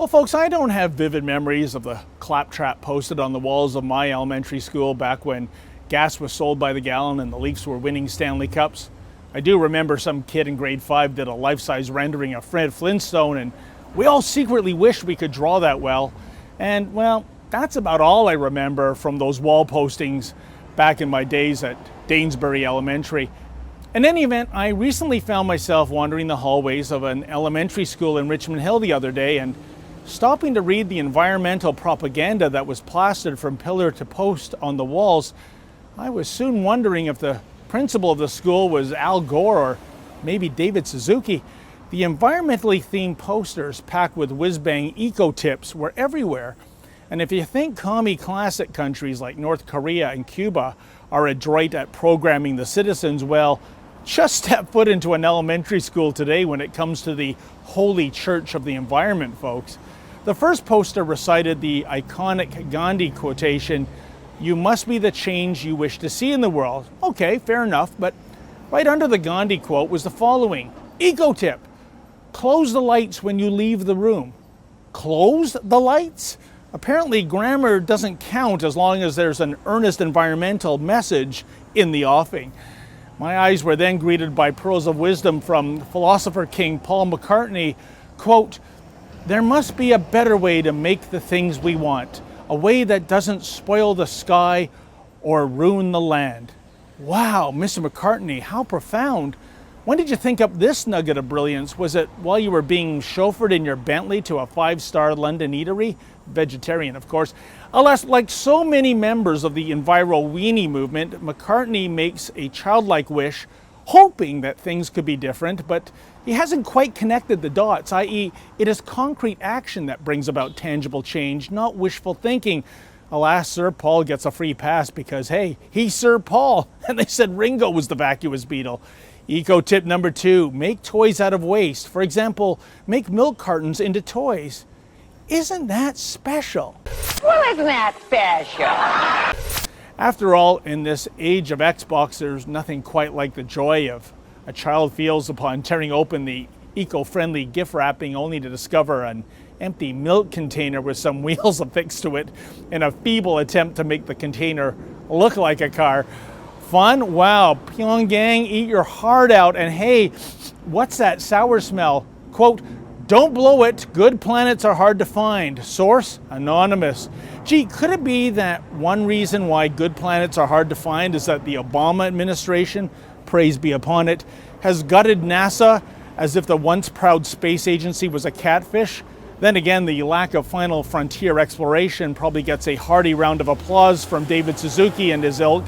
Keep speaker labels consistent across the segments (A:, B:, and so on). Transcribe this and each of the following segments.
A: Well, folks, I don't have vivid memories of the claptrap posted on the walls of my elementary school back when gas was sold by the gallon and the Leafs were winning Stanley Cups. I do remember some kid in grade 5 did a life-size rendering of Fred Flintstone, and we all secretly wished we could draw that well. And, well, that's about all I remember from those wall postings back in my days at Danesbury Elementary. In any event, I recently found myself wandering the hallways of an elementary school in Richmond Hill the other day and stopping to read the environmental propaganda that was plastered from pillar to post on the walls. I was soon wondering if the principal of the school was Al Gore or maybe David Suzuki. The environmentally themed posters packed with whiz-bang eco-tips were everywhere. And if you think commie classic countries like North Korea and Cuba are adroit at programming the citizens, well, just step foot into an elementary school today when it comes to the holy church of the environment, folks. The first poster recited the iconic Gandhi quotation, "You must be the change you wish to see in the world." Okay, fair enough, but right under the Gandhi quote was the following: eco tip, close the lights when you leave the room. Close the lights? Apparently grammar doesn't count as long as there's an earnest environmental message in the offing. My eyes were then greeted by pearls of wisdom from philosopher king Paul McCartney, quote, "There must be a better way to make the things we want, a way that doesn't spoil the sky or ruin the land." Wow, Mr. McCartney, how profound. When did you think up this nugget of brilliance? Was it while you were being chauffeured in your Bentley to a 5-star London eatery? Vegetarian, of course. Alas, like so many members of the Enviro-Weenie movement, McCartney makes a childlike wish, hoping that things could be different, but he hasn't quite connected the dots, i.e. it is concrete action that brings about tangible change, not wishful thinking. Alas, Sir Paul gets a free pass because, hey, he's Sir Paul, and they said Ringo was the vacuous beetle. Eco tip number 2, make toys out of waste. For example, make milk cartons into toys. Isn't that special?
B: Well, isn't that special?
A: After all, in this age of Xbox, there's nothing quite like the joy of a child feels upon tearing open the eco-friendly gift wrapping only to discover an empty milk container with some wheels affixed to it in a feeble attempt to make the container look like a car. Fun? Wow, Pyongyang, eat your heart out. And hey, what's that sour smell? Quote, "Don't blow it, good planets are hard to find." Source, anonymous. Gee, could it be that one reason why good planets are hard to find is that the Obama administration, praise be upon it, has gutted NASA as if the once proud space agency was a catfish? Then again, the lack of final frontier exploration probably gets a hearty round of applause from David Suzuki and his ilk.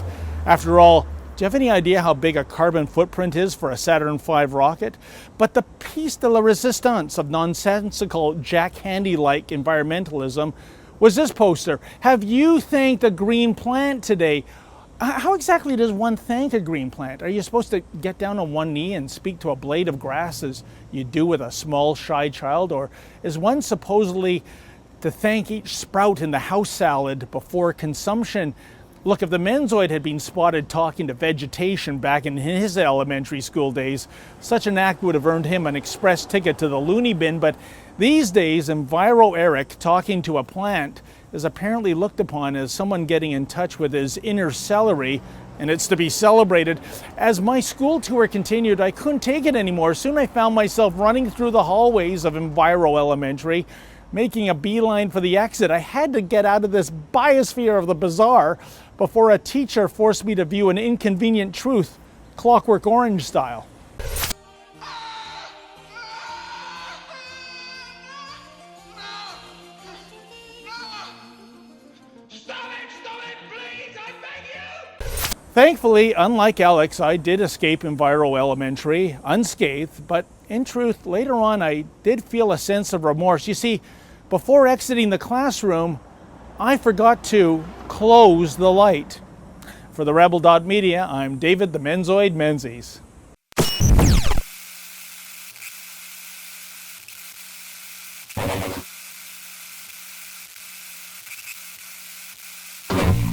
A: After all, do you have any idea how big a carbon footprint is for a Saturn V rocket? But the piece de la resistance of nonsensical Jack Handy-like environmentalism was this poster. Have you thanked a green plant today? How exactly does one thank a green plant? Are you supposed to get down on one knee and speak to a blade of grass as you do with a small, shy child? Or is one supposedly to thank each sprout in the house salad before consumption? Look, if the Menzoid had been spotted talking to vegetation back in his elementary school days, such an act would have earned him an express ticket to the loony bin, but these days, Enviro Eric talking to a plant is apparently looked upon as someone getting in touch with his inner celery, and it's to be celebrated. As my school tour continued, I couldn't take it anymore. Soon I found myself running through the hallways of Enviro-Elementary, making a beeline for the exit. I had to get out of this biosphere of the bizarre before a teacher forced me to view an inconvenient truth, Clockwork Orange style.
C: Stop it, please, I beg you!
A: Thankfully, unlike Alex, I did escape Enviro-Elementary unscathed, but in truth, later on I did feel a sense of remorse. You see, before exiting the classroom, I forgot to close the light. For the Rebel.Media, I'm David the Menzoid Menzies.